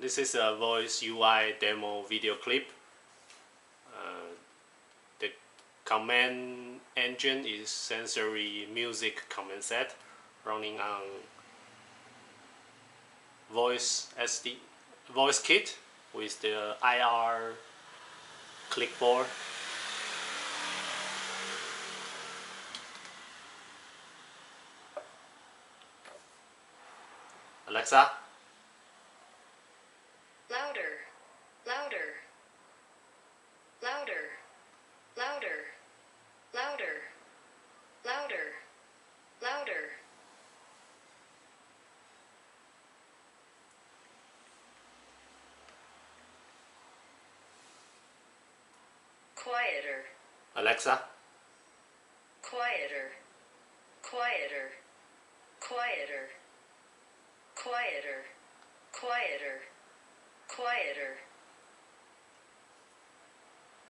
This is a voice UI demo video clip. The command engine is sensory music command set running on voice kit with the IR clipboard. Alexa, louder, louder, louder, louder, louder, louder, louder. Quieter. Alexa, Quieter, quieter, quieter, quieter, quieter, quieter.